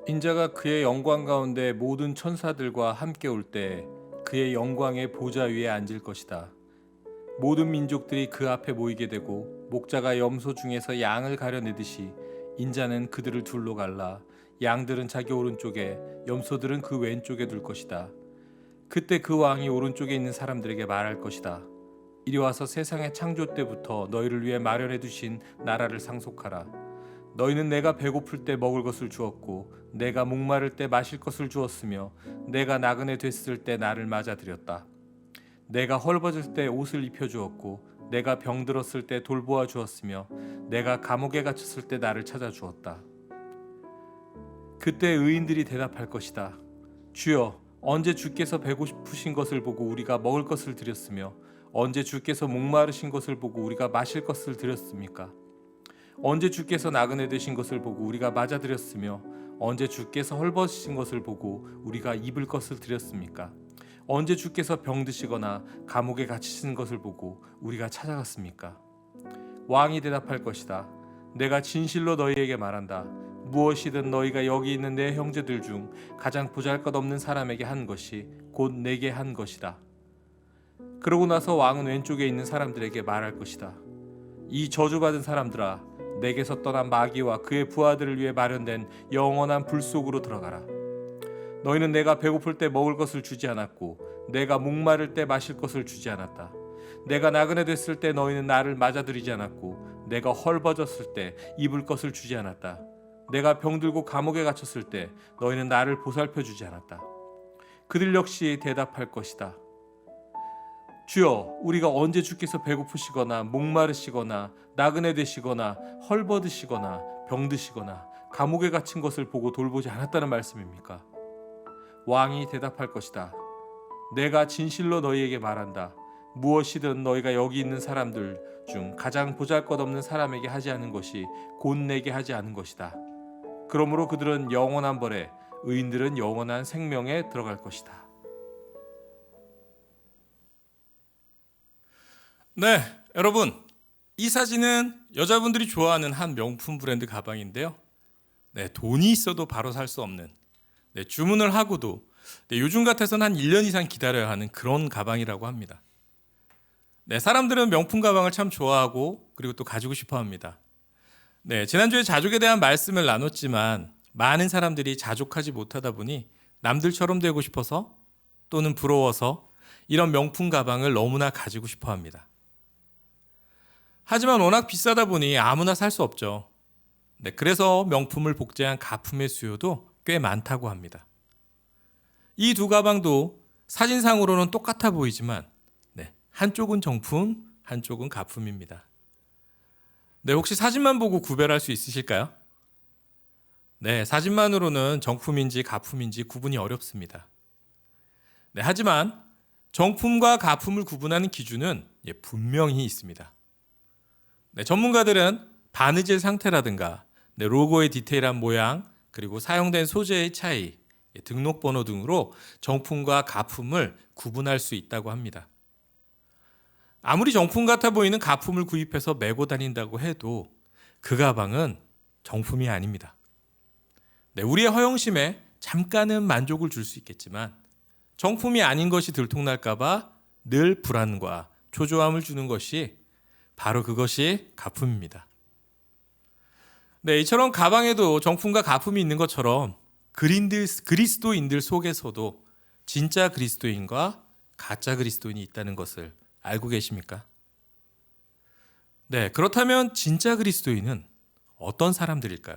인자가 그의 영광 가운데 모든 천사들과 함께 올 때 그의 영광의 보좌 위에 앉을 것이다. 모든 민족들이 그 앞에 모이게 되고 목자가 염소 중에서 양을 가려내듯이 인자는 그들을 둘로 갈라 양들은 자기 오른쪽에 염소들은 그 왼쪽에 둘 것이다. 그때 그 왕이 오른쪽에 있는 사람들에게 말할 것이다. 이리 와서 세상의 창조 때부터 너희를 위해 마련해 두신 나라를 상속하라. 너희는 내가 배고플 때 먹을 것을 주었고 내가 목마를 때 마실 것을 주었으며 내가 나그네 됐을 때 나를 맞아들였다. 내가 헐벗을 때 옷을 입혀 주었고 내가 병들었을 때 돌보아 주었으며 내가 감옥에 갇혔을 때 나를 찾아 주었다. 그때 의인들이 대답할 것이다. 주여, 언제 주께서 배고프신 것을 보고 우리가 먹을 것을 드렸으며 언제 주께서 목마르신 것을 보고 우리가 마실 것을 드렸습니까? 언제 주께서 나그네 되신 것을 보고 우리가 맞아드렸으며 언제 주께서 헐벗으신 것을 보고 우리가 입을 것을 드렸습니까? 언제 주께서 병드시거나 감옥에 갇히신 것을 보고 우리가 찾아갔습니까? 왕이 대답할 것이다. 내가 진실로 너희에게 말한다. 무엇이든 너희가 여기 있는 내 형제들 중 가장 보잘것없는 사람에게 한 것이 곧 내게 한 것이다. 그러고 나서 왕은 왼쪽에 있는 사람들에게 말할 것이다. 이 저주받은 사람들아, 내게서 떠난 마귀와 그의 부하들을 위해 마련된 영원한 불 속으로 들어가라. 너희는 내가 배고플 때 먹을 것을 주지 않았고 내가 목마를 때 마실 것을 주지 않았다. 내가 나그네 됐을 때 너희는 나를 맞아들이지 않았고 내가 헐벗었을 때 입을 것을 주지 않았다. 내가 병들고 감옥에 갇혔을 때 너희는 나를 보살펴 주지 않았다. 그들 역시 대답할 것이다. 주여, 우리가 언제 주께서 배고프시거나 목마르시거나 나그네 되시거나 헐벗으시거나 병드시거나 감옥에 갇힌 것을 보고 돌보지 않았다는 말씀입니까? 왕이 대답할 것이다. 내가 진실로 너희에게 말한다. 무엇이든 너희가 여기 있는 사람들 중 가장 보잘것없는 사람에게 하지 않은 것이 곧 내게 하지 않은 것이다. 그러므로 그들은 영원한 벌에, 의인들은 영원한 생명에 들어갈 것이다. 네, 여러분, 이 사진은 여자분들이 좋아하는 한 명품 브랜드 가방인데요. 네, 돈이 있어도 바로 살 수 없는, 주문을 하고도 요즘 같아서는 한 1년 이상 기다려야 하는 그런 가방이라고 합니다. 네, 사람들은 명품 가방을 참 좋아하고 그리고 또 가지고 싶어 합니다. 네, 지난주에 자족에 대한 말씀을 나눴지만 많은 사람들이 자족하지 못하다 보니 남들처럼 되고 싶어서 또는 부러워서 이런 명품 가방을 너무나 가지고 싶어 합니다. 하지만 워낙 비싸다 보니 아무나 살 수 없죠. 네, 그래서 명품을 복제한 가품의 수요도 꽤 많다고 합니다. 이 두 가방도 사진상으로는 똑같아 보이지만 한쪽은 정품, 한쪽은 가품입니다. 네, 혹시 사진만 보고 구별할 수 있으실까요? 네, 사진만으로는 정품인지 가품인지 구분이 어렵습니다. 네, 하지만 정품과 가품을 구분하는 기준은 분명히 있습니다. 네, 전문가들은 바느질 상태라든가 로고의 디테일한 모양, 그리고 사용된 소재의 차이, 등록번호 등으로 정품과 가품을 구분할 수 있다고 합니다. 아무리 정품 같아 보이는 가품을 구입해서 메고 다닌다고 해도 그 가방은 정품이 아닙니다. 네, 우리의 허영심에 잠깐은 만족을 줄 수 있겠지만 정품이 아닌 것이 들통날까봐 늘 불안과 초조함을 주는 것이 바로 그것이 가품입니다. 네, 이처럼 가방에도 정품과 가품이 있는 것처럼 그리스도인들 속에서도 진짜 그리스도인과 가짜 그리스도인이 있다는 것을 알고 계십니까? 네, 그렇다면 진짜 그리스도인은 어떤 사람들일까요?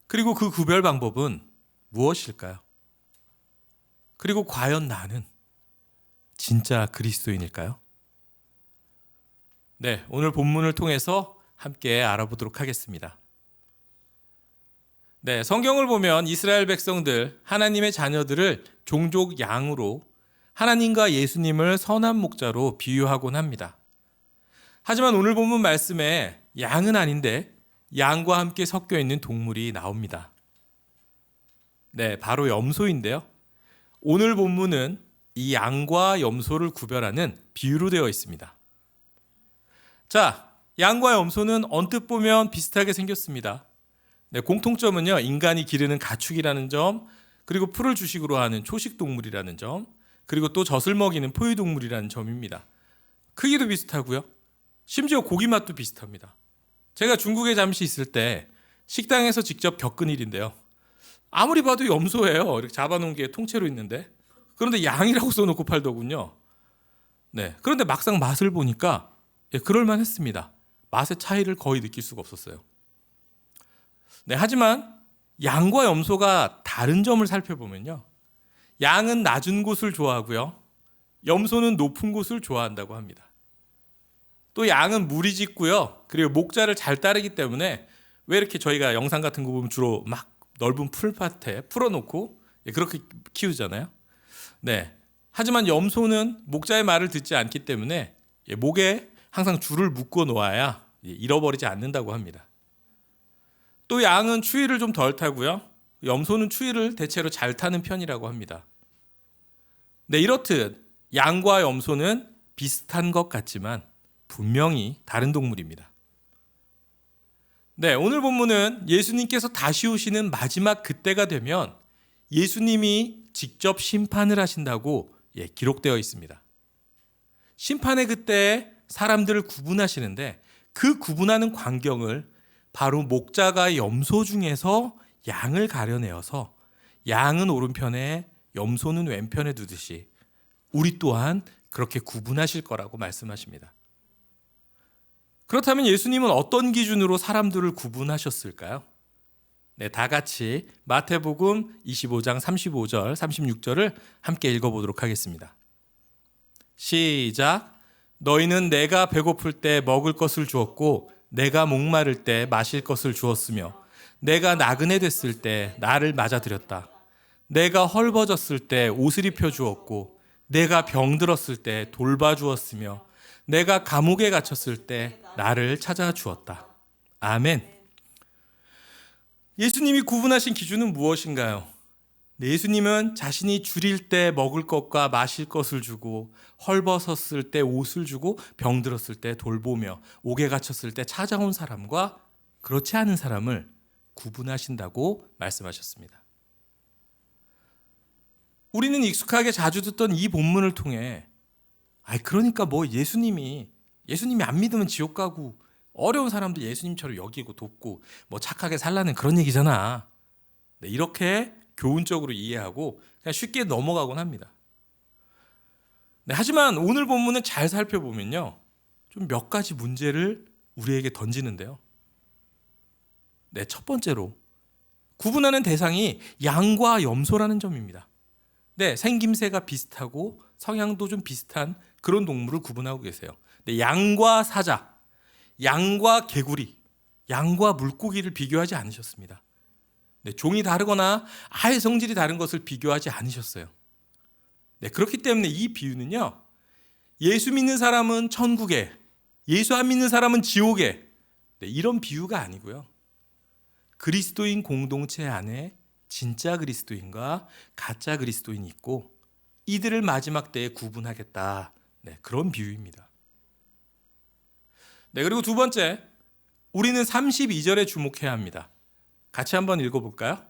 그리고 그 구별 방법은 무엇일까요? 그리고 과연 나는 진짜 그리스도인일까요? 네, 오늘 본문을 통해서 함께 알아보도록 하겠습니다. 네, 성경을 보면 이스라엘 백성들, 하나님의 자녀들을 종족 양으로 하나님과 예수님을 선한 목자로 비유하곤 합니다. 하지만 오늘 본문 말씀에 양은 아닌데 양과 함께 섞여 있는 동물이 나옵니다. 네, 바로 염소인데요. 오늘 본문은 이 양과 염소를 구별하는 비유로 되어 있습니다. 자, 양과 염소는 언뜻 보면 비슷하게 생겼습니다. 네, 공통점은요. 인간이 기르는 가축이라는 점, 그리고 풀을 주식으로 하는 초식 동물이라는 점, 그리고 또 젖을 먹이는 포유 동물이라는 점입니다. 크기도 비슷하고요. 심지어 고기 맛도 비슷합니다. 제가 중국에 잠시 있을 때 식당에서 직접 겪은 일인데요. 아무리 봐도 염소예요. 이렇게 잡아놓은 게 통째로 있는데. 그런데 양이라고 써놓고 팔더군요. 네. 그런데 막상 맛을 보니까 그럴만 했습니다. 맛의 차이를 거의 느낄 수가 없었어요. 네. 하지만 양과 염소가 다른 점을 살펴보면요. 양은 낮은 곳을 좋아하고요. 염소는 높은 곳을 좋아한다고 합니다. 또 양은 무리 짓고요. 그리고 목자를 잘 따르기 때문에 왜 이렇게 저희가 영상 같은 거 보면 주로 막 넓은 풀밭에 풀어놓고 그렇게 키우잖아요. 네. 하지만 염소는 목자의 말을 듣지 않기 때문에 목에 항상 줄을 묶어 놓아야 잃어버리지 않는다고 합니다. 또 양은 추위를 좀 덜 타고요. 염소는 추위를 대체로 잘 타는 편이라고 합니다. 네, 이렇듯 양과 염소는 비슷한 것 같지만 분명히 다른 동물입니다. 네, 오늘 본문은 예수님께서 다시 오시는 마지막 그때가 되면 예수님이 직접 심판을 하신다고 기록되어 있습니다. 심판의 그때에 사람들을 구분하시는데 그 구분하는 광경을 바로 목자가 염소 중에서 양을 가려내어서 양은 오른편에 염소는 왼편에 두듯이 우리 또한 그렇게 구분하실 거라고 말씀하십니다. 그렇다면 예수님은 어떤 기준으로 사람들을 구분하셨을까요? 네, 다 같이 마태복음 25장 35절, 36절을 함께 읽어보도록 하겠습니다. 시작. 너희는 내가 배고플 때 먹을 것을 주었고 내가 목마를 때 마실 것을 주었으며 내가 나그네 됐을 때 나를 맞아들였다. 내가 헐벗었을 때 옷을 입혀 주었고 내가 병들었을 때 돌봐 주었으며 내가 감옥에 갇혔을 때 나를 찾아 주었다. 아멘. 예수님이 구분하신 기준은 무엇인가요? 예수님은 자신이 줄일 때 먹을 것과 마실 것을 주고 헐벗었을 때 옷을 주고 병들었을 때 돌보며 옥에 갇혔을 때 찾아온 사람과 그렇지 않은 사람을 구분하신다고 말씀하셨습니다. 우리는 익숙하게 자주 듣던 이 본문을 통해 그러니까 뭐 예수님이 안 믿으면 지옥 가고 어려운 사람들 예수님처럼 여기고 돕고 뭐 착하게 살라는 그런 얘기잖아. 네, 이렇게 교훈적으로 이해하고 그냥 쉽게 넘어가곤 합니다. 네, 하지만 오늘 본문은 잘 살펴보면요. 좀 몇 가지 문제를 우리에게 던지는데요. 네, 첫 번째로 구분하는 대상이 양과 염소라는 점입니다. 네, 생김새가 비슷하고 성향도 좀 비슷한 그런 동물을 구분하고 계세요. 네, 양과 사자, 양과 개구리, 양과 물고기를 비교하지 않으셨습니다. 네, 종이 다르거나 아예 성질이 다른 것을 비교하지 않으셨어요. 네, 그렇기 때문에 이 비유는요. 예수 믿는 사람은 천국에, 예수 안 믿는 사람은 지옥에, 네, 이런 비유가 아니고요. 그리스도인 공동체 안에 진짜 그리스도인과 가짜 그리스도인이 있고 이들을 마지막 때에 구분하겠다. 네, 그런 비유입니다. 네, 그리고 두 번째, 우리는 32절에 주목해야 합니다. 같이 한번 읽어볼까요?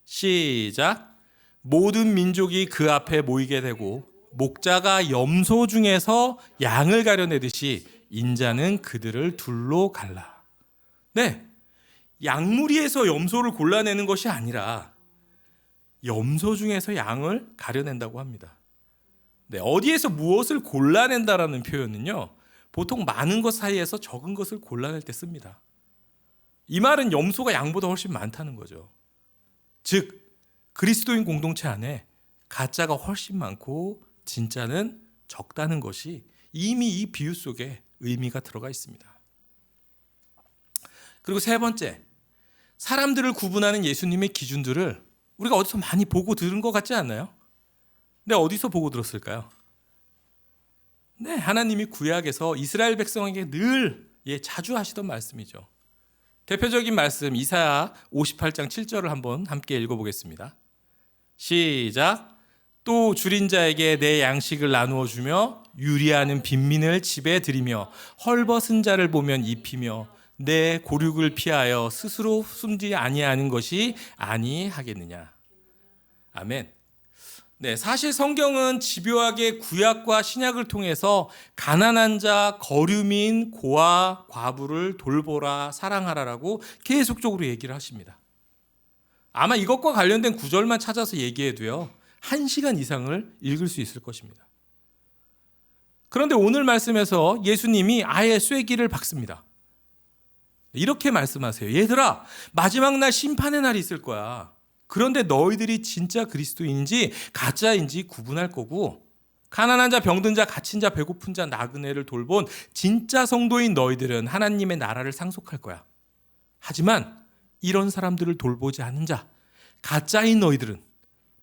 시작. 모든 민족이 그 앞에 모이게 되고 목자가 염소 중에서 양을 가려내듯이 인자는 그들을 둘로 갈라. 네, 양무리에서 염소를 골라내는 것이 아니라 염소 중에서 양을 가려낸다고 합니다. 네, 어디에서 무엇을 골라낸다라는 표현은요. 보통 많은 것 사이에서 적은 것을 골라낼 때 씁니다. 이 말은 염소가 양보다 훨씬 많다는 거죠. 즉 그리스도인 공동체 안에 가짜가 훨씬 많고 진짜는 적다는 것이 이미 이 비유 속에 의미가 들어가 있습니다. 그리고 세 번째, 사람들을 구분하는 예수님의 기준들을 우리가 어디서 많이 보고 들은 것 같지 않나요? 네, 어디서 보고 들었을까요? 네, 하나님이 구약에서 이스라엘 백성에게 늘 자주 하시던 말씀이죠. 대표적인 말씀 이사야 58장 7절을 한번 함께 읽어보겠습니다. 시작. 또 줄인 자에게 내 양식을 나누어 주며 유리하는 빈민을 집에 들이며 헐벗은 자를 보면 입히며 내 고륙을 피하여 스스로 숨지 아니하는 것이 아니하겠느냐. 아멘. 네, 사실 성경은 집요하게 구약과 신약을 통해서 가난한 자, 거류민, 고아, 과부를 돌보라, 사랑하라라고 계속적으로 얘기를 하십니다. 아마 이것과 관련된 구절만 찾아서 얘기해도요, 1시간 이상을 읽을 수 있을 것입니다. 그런데 오늘 말씀에서 예수님이 아예 쐐기를 박습니다. 이렇게 말씀하세요. 얘들아, 마지막 날 심판의 날이 있을 거야. 그런데 너희들이 진짜 그리스도인지 가짜인지 구분할 거고, 가난한 자, 병든 자, 갇힌 자, 배고픈 자, 나그네를 돌본 진짜 성도인 너희들은 하나님의 나라를 상속할 거야. 하지만 이런 사람들을 돌보지 않은 자, 가짜인 너희들은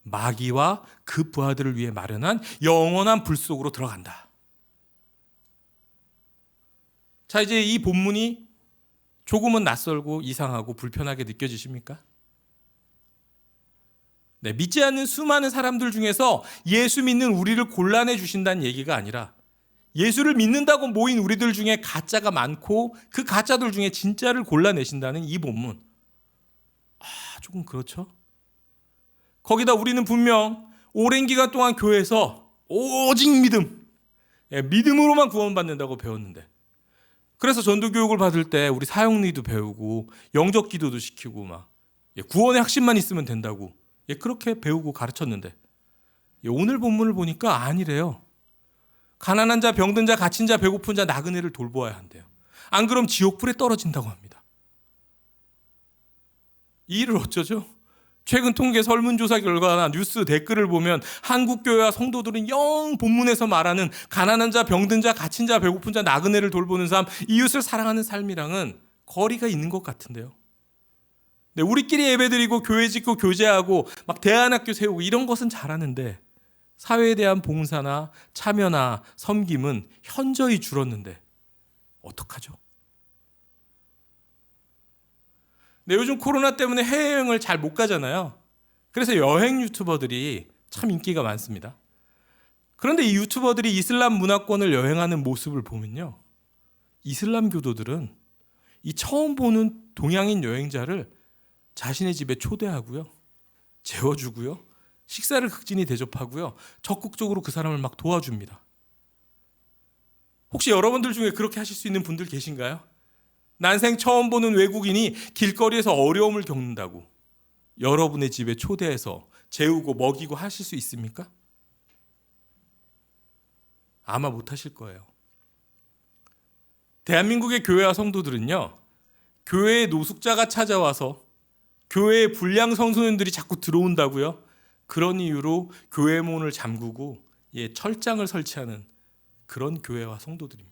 마귀와 그 부하들을 위해 마련한 영원한 불 속으로 들어간다. 자, 이제 이 본문이 조금은 낯설고 이상하고 불편하게 느껴지십니까? 네, 믿지 않는 수많은 사람들 중에서 예수 믿는 우리를 골라내 주신다는 얘기가 아니라 예수를 믿는다고 모인 우리들 중에 가짜가 많고 그 가짜들 중에 진짜를 골라내신다는 이 본문. 조금 그렇죠? 거기다 우리는 분명 오랜 기간 동안 교회에서 오직 믿음, 믿음으로만 구원받는다고 배웠는데, 그래서 전도교육을 받을 때 우리 사형리도 배우고 영적기도도 시키고 막 구원의 확신만 있으면 된다고 그렇게 배우고 가르쳤는데, 오늘 본문을 보니까 아니래요. 가난한 자, 병든 자, 갇힌 자, 배고픈 자, 나그네를 돌보아야 한대요. 안 그럼 지옥불에 떨어진다고 합니다. 이 일을 어쩌죠? 최근 통계 설문조사 결과나 뉴스 댓글을 보면 한국교회와 성도들은 영 본문에서 말하는 가난한 자, 병든 자, 갇힌 자, 배고픈 자, 나그네를 돌보는 삶, 이웃을 사랑하는 삶이랑은 거리가 있는 것 같은데요. 네, 우리끼리 예배드리고 교회 짓고 교제하고 막 대안학교 세우고 이런 것은 잘하는데, 사회에 대한 봉사나 참여나 섬김은 현저히 줄었는데 어떡하죠? 네, 요즘 코로나 때문에 해외여행을 잘 못 가잖아요. 그래서 여행 유튜버들이 참 인기가 많습니다. 그런데 이 유튜버들이 이슬람 문화권을 여행하는 모습을 보면요, 이슬람 교도들은 이 처음 보는 동양인 여행자를 자신의 집에 초대하고요, 재워주고요, 식사를 극진히 대접하고요, 적극적으로 그 사람을 막 도와줍니다. 혹시 여러분들 중에 그렇게 하실 수 있는 분들 계신가요? 난생 처음 보는 외국인이 길거리에서 어려움을 겪는다고 여러분의 집에 초대해서 재우고 먹이고 하실 수 있습니까? 아마 못 하실 거예요. 대한민국의 교회와 성도들은요, 교회에 노숙자가 찾아와서 교회에 불량 청소년들이 자꾸 들어온다고요, 그런 이유로 교회 문을 잠그고 철장을 설치하는 그런 교회와 성도들입니다.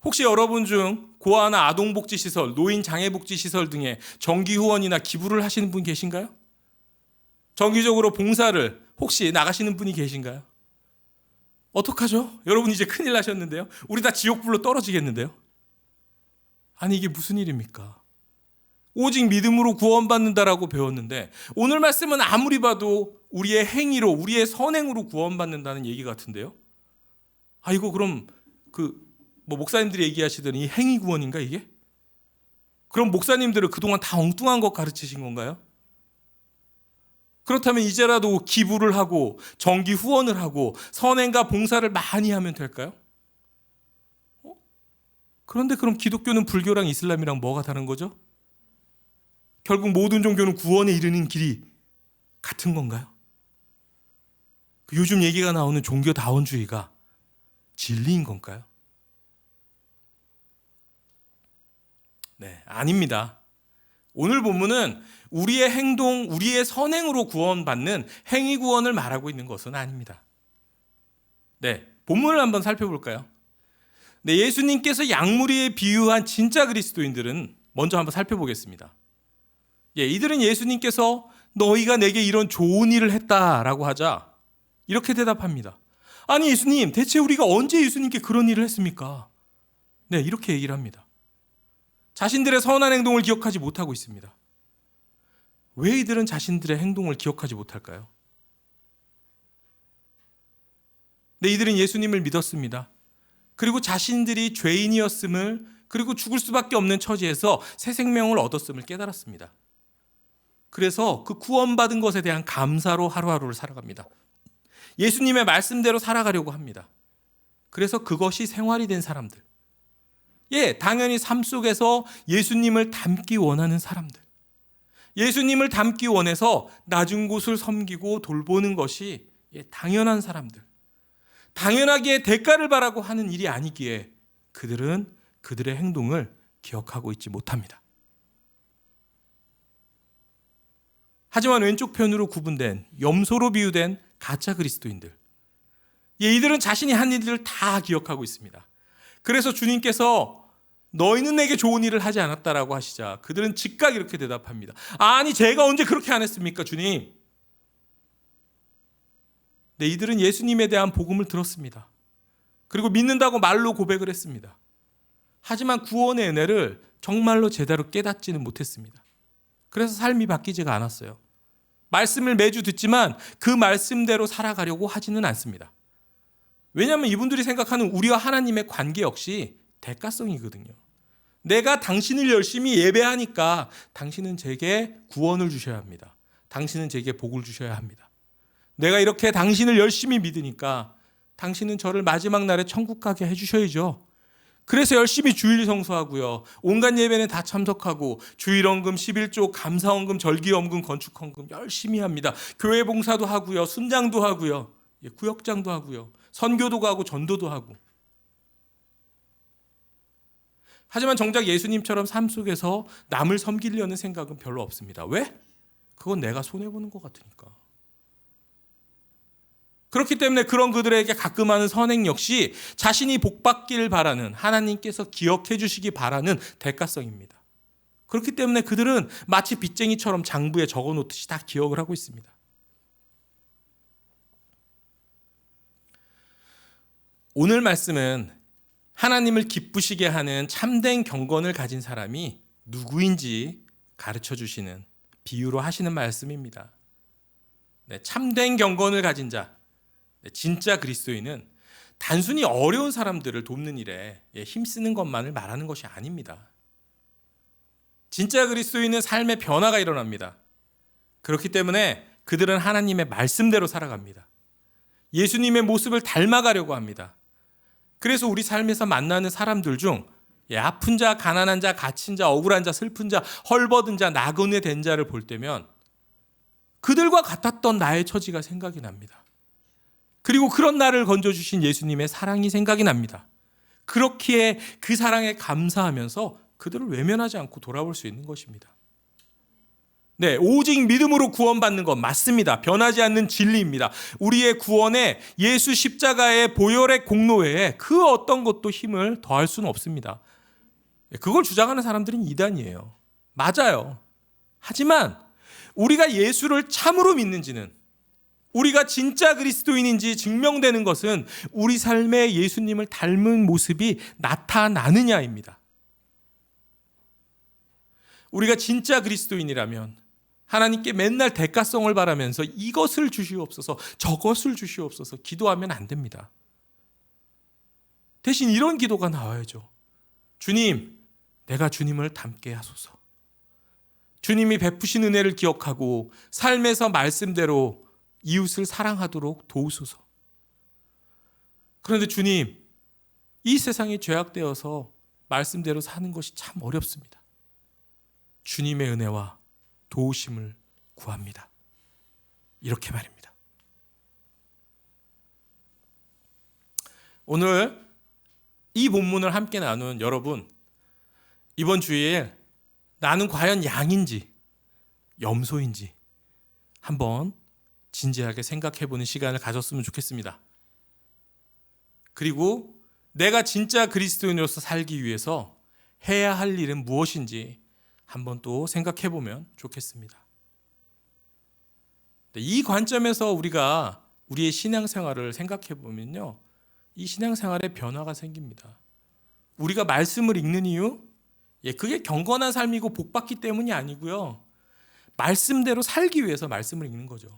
혹시 여러분 중 고아나 아동복지시설, 노인장애복지시설 등의 정기후원이나 기부를 하시는 분 계신가요? 정기적으로 봉사를 혹시 나가시는 분이 계신가요? 어떡하죠? 여러분 이제 큰일 나셨는데요. 우리 다 지옥불로 떨어지겠는데요. 아니, 이게 무슨 일입니까? 오직 믿음으로 구원받는다라고 배웠는데, 오늘 말씀은 아무리 봐도 우리의 행위로, 우리의 선행으로 구원받는다는 얘기 같은데요. 이거 그럼 목사님들이 얘기하시던 이 행위 구원인가 이게? 그럼 목사님들은 그동안 다 엉뚱한 것 가르치신 건가요? 그렇다면 이제라도 기부를 하고 정기 후원을 하고 선행과 봉사를 많이 하면 될까요? 그런데 그럼 기독교는 불교랑 이슬람이랑 뭐가 다른 거죠? 결국 모든 종교는 구원에 이르는 길이 같은 건가요? 요즘 얘기가 나오는 종교다원주의가 진리인 건가요? 네, 아닙니다. 오늘 본문은 우리의 행동, 우리의 선행으로 구원받는 행위 구원을 말하고 있는 것은 아닙니다. 네, 본문을 한번 살펴볼까요? 네, 예수님께서 양무리에 비유한 진짜 그리스도인들은 먼저 한번 살펴보겠습니다. 이들은 예수님께서 너희가 내게 이런 좋은 일을 했다라고 하자 이렇게 대답합니다. 아니 예수님, 대체 우리가 언제 예수님께 그런 일을 했습니까? 네, 이렇게 얘기를 합니다. 자신들의 선한 행동을 기억하지 못하고 있습니다. 왜 이들은 자신들의 행동을 기억하지 못할까요? 네, 이들은 예수님을 믿었습니다. 그리고 자신들이 죄인이었음을, 그리고 죽을 수밖에 없는 처지에서 새 생명을 얻었음을 깨달았습니다. 그래서 그 구원받은 것에 대한 감사로 하루하루를 살아갑니다. 예수님의 말씀대로 살아가려고 합니다. 그래서 그것이 생활이 된 사람들. 당연히 삶 속에서 예수님을 닮기 원하는 사람들. 예수님을 닮기 원해서 낮은 곳을 섬기고 돌보는 것이 당연한 사람들. 당연하기에 대가를 바라고 하는 일이 아니기에 그들은 그들의 행동을 기억하고 있지 못합니다. 하지만 왼쪽 편으로 구분된 염소로 비유된 가짜 그리스도인들, 이들은 자신이 한 일들을 다 기억하고 있습니다. 그래서 주님께서 너희는 내게 좋은 일을 하지 않았다라고 하시자 그들은 즉각 이렇게 대답합니다. 아니, 제가 언제 그렇게 안 했습니까, 주님? 네, 이들은 예수님에 대한 복음을 들었습니다. 그리고 믿는다고 말로 고백을 했습니다. 하지만 구원의 은혜를 정말로 제대로 깨닫지는 못했습니다. 그래서 삶이 바뀌지가 않았어요. 말씀을 매주 듣지만 그 말씀대로 살아가려고 하지는 않습니다. 왜냐하면 이분들이 생각하는 우리와 하나님의 관계 역시 대가성이거든요. 내가 당신을 열심히 예배하니까 당신은 제게 구원을 주셔야 합니다. 당신은 제게 복을 주셔야 합니다. 내가 이렇게 당신을 열심히 믿으니까 당신은 저를 마지막 날에 천국 가게 해주셔야죠. 그래서 열심히 주일 성수하고요. 온갖 예배는 다 참석하고 주일헌금, 11조, 감사헌금, 절기헌금, 건축헌금 열심히 합니다. 교회 봉사도 하고요. 순장도 하고요. 구역장도 하고요. 선교도 가고 전도도 하고. 하지만 정작 예수님처럼 삶 속에서 남을 섬기려는 생각은 별로 없습니다. 왜? 그건 내가 손해보는 것 같으니까. 그렇기 때문에 그런 그들에게 가끔 하는 선행 역시 자신이 복받기를 바라는, 하나님께서 기억해 주시기 바라는 대가성입니다. 그렇기 때문에 그들은 마치 빚쟁이처럼 장부에 적어놓듯이 다 기억을 하고 있습니다. 오늘 말씀은 하나님을 기쁘시게 하는 참된 경건을 가진 사람이 누구인지 가르쳐 주시는, 비유로 하시는 말씀입니다. 참된 경건을 가진 자, 진짜 그리스도인은 단순히 어려운 사람들을 돕는 일에 힘쓰는 것만을 말하는 것이 아닙니다. 진짜 그리스도인은 삶의 변화가 일어납니다. 그렇기 때문에 그들은 하나님의 말씀대로 살아갑니다. 예수님의 모습을 닮아가려고 합니다. 그래서 우리 삶에서 만나는 사람들 중 아픈 자, 가난한 자, 갇힌 자, 억울한 자, 슬픈 자, 헐벗은 자, 나그네 된 자를 볼 때면 그들과 같았던 나의 처지가 생각이 납니다. 그리고 그런 나를 건져주신 예수님의 사랑이 생각이 납니다. 그렇기에 그 사랑에 감사하면서 그들을 외면하지 않고 돌아볼 수 있는 것입니다. 네, 오직 믿음으로 구원받는 것 맞습니다. 변하지 않는 진리입니다. 우리의 구원에 예수 십자가의 보혈의 공로 외에 그 어떤 것도 힘을 더할 수는 없습니다. 그걸 주장하는 사람들은 이단이에요. 맞아요. 하지만 우리가 예수를 참으로 믿는지는, 우리가 진짜 그리스도인인지 증명되는 것은 우리 삶에 예수님을 닮은 모습이 나타나느냐입니다. 우리가 진짜 그리스도인이라면 하나님께 맨날 대가성을 바라면서 이것을 주시옵소서, 저것을 주시옵소서 기도하면 안 됩니다. 대신 이런 기도가 나와야죠. 주님, 내가 주님을 닮게 하소서. 주님이 베푸신 은혜를 기억하고 삶에서 말씀대로 이웃을 사랑하도록 도우소서. 그런데 주님, 이 세상이 죄악되어서 말씀대로 사는 것이 참 어렵습니다. 주님의 은혜와 도우심을 구합니다. 이렇게 말입니다. 오늘 이 본문을 함께 나눈 여러분, 이번 주일 나는 과연 양인지 염소인지 한번 진지하게 생각해보는 시간을 가졌으면 좋겠습니다. 그리고 내가 진짜 그리스도인으로서 살기 위해서 해야 할 일은 무엇인지 한번 또 생각해보면 좋겠습니다. 이 관점에서 우리가 우리의 신앙생활을 생각해보면요, 이 신앙생활에 변화가 생깁니다. 우리가 말씀을 읽는 이유? 그게 경건한 삶이고 복받기 때문이 아니고요, 말씀대로 살기 위해서 말씀을 읽는 거죠.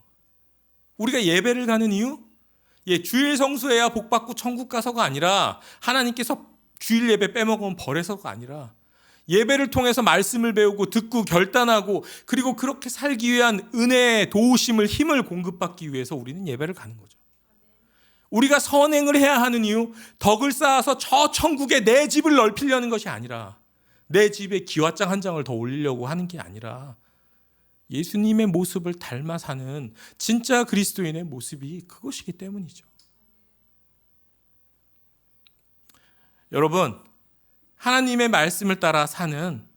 우리가 예배를 가는 이유? 주일 성수해야 복 받고 천국 가서가 아니라 하나님께서 주일 예배 빼먹으면 벌에서가 아니라 예배를 통해서 말씀을 배우고 듣고 결단하고 그리고 그렇게 살기 위한 은혜의 도우심을 힘을 공급받기 위해서 우리는 예배를 가는 거죠. 우리가 선행을 해야 하는 이유, 덕을 쌓아서 저 천국에 내 집을 넓히려는 것이 아니라 내 집에 기와장 한 장을 더 올리려고 하는 게 아니라 예수님의 모습을 닮아 사는 진짜 그리스도인의 모습이 그것이기 때문이죠. 여러분, 하나님의 말씀을 따라 사는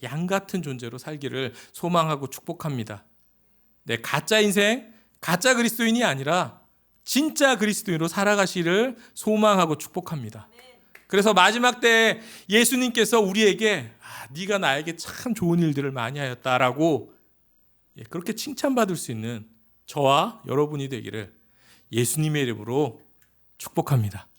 양 같은 존재로 살기를 소망하고 축복합니다. 가짜 인생, 가짜 그리스도인이 아니라 진짜 그리스도인으로 살아가시를 소망하고 축복합니다. 그래서 마지막 때 예수님께서 우리에게 네가 나에게 참 좋은 일들을 많이 하였다라고 그렇게 칭찬받을 수 있는 저와 여러분이 되기를 예수님의 이름으로 축복합니다.